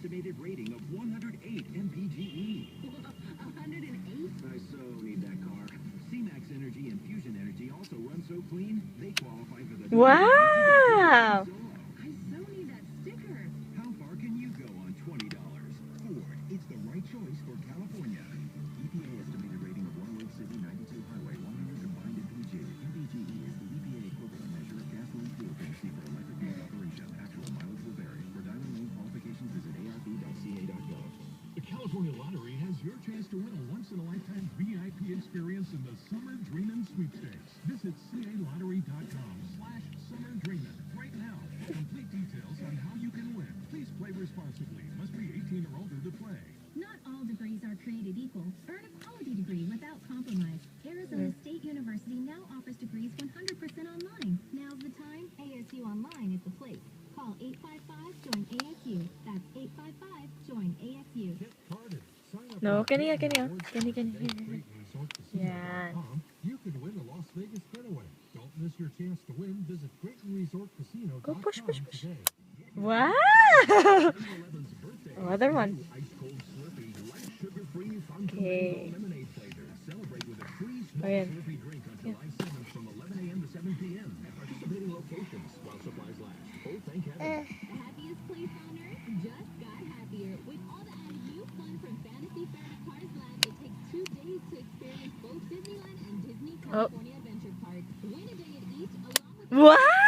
estimated rating of 108 mpge. 108? I so need that car. C-Max Energy and Fusion Energy also run so clean, they qualify for the... Wow! I so need that sticker. How far can you go on $20? Ford, it's the right choice for California. EPA estimated rating of One Lake City 92 Highway 100 combined MPG. MPGE is the EPA equivalent measure of gasoline fuel efficiency for electric motor operation. Actual mileage will vary. For Diamond Lane qualifications, visit arb.ca.gov. The California Lottery has your chance to win a once-in-a-lifetime VIP experience in the Summer Dreamin' Sweepstakes. Visit calotronlottery.com/summerdreamin' right now for complete details on how you can win. Please play responsibly. Must be 18 or older to play. Not all degrees are created equal. Earn a quality degree without compromise. Arizona State University now offers degrees 100% online. Now's the time. ASU Online is the place. Call 855-JOIN-ASU. That's 855-JOIN-ASU. Get carded. Sign up No, for ganyan, Great ganyan. Rewards Ganyan, at ganyan. GreatResortCasino.com. You could win a Las Vegas getaway. Don't miss your chance to win. Visit GreatResortCasino.com Go push, push, push. today. Wow! Another one. Okay. Ayan. Until July 7th from 11 a.m. to 7 p.m. at participating locations while supplies last. Oh, thank heaven. The happiest place on earth just got happier. With all the added new fun from Fantasy Fair to Cars Land, it takes 2 days to experience both Disneyland and Disney California Adventure Park. Win a day at each along with... Wow!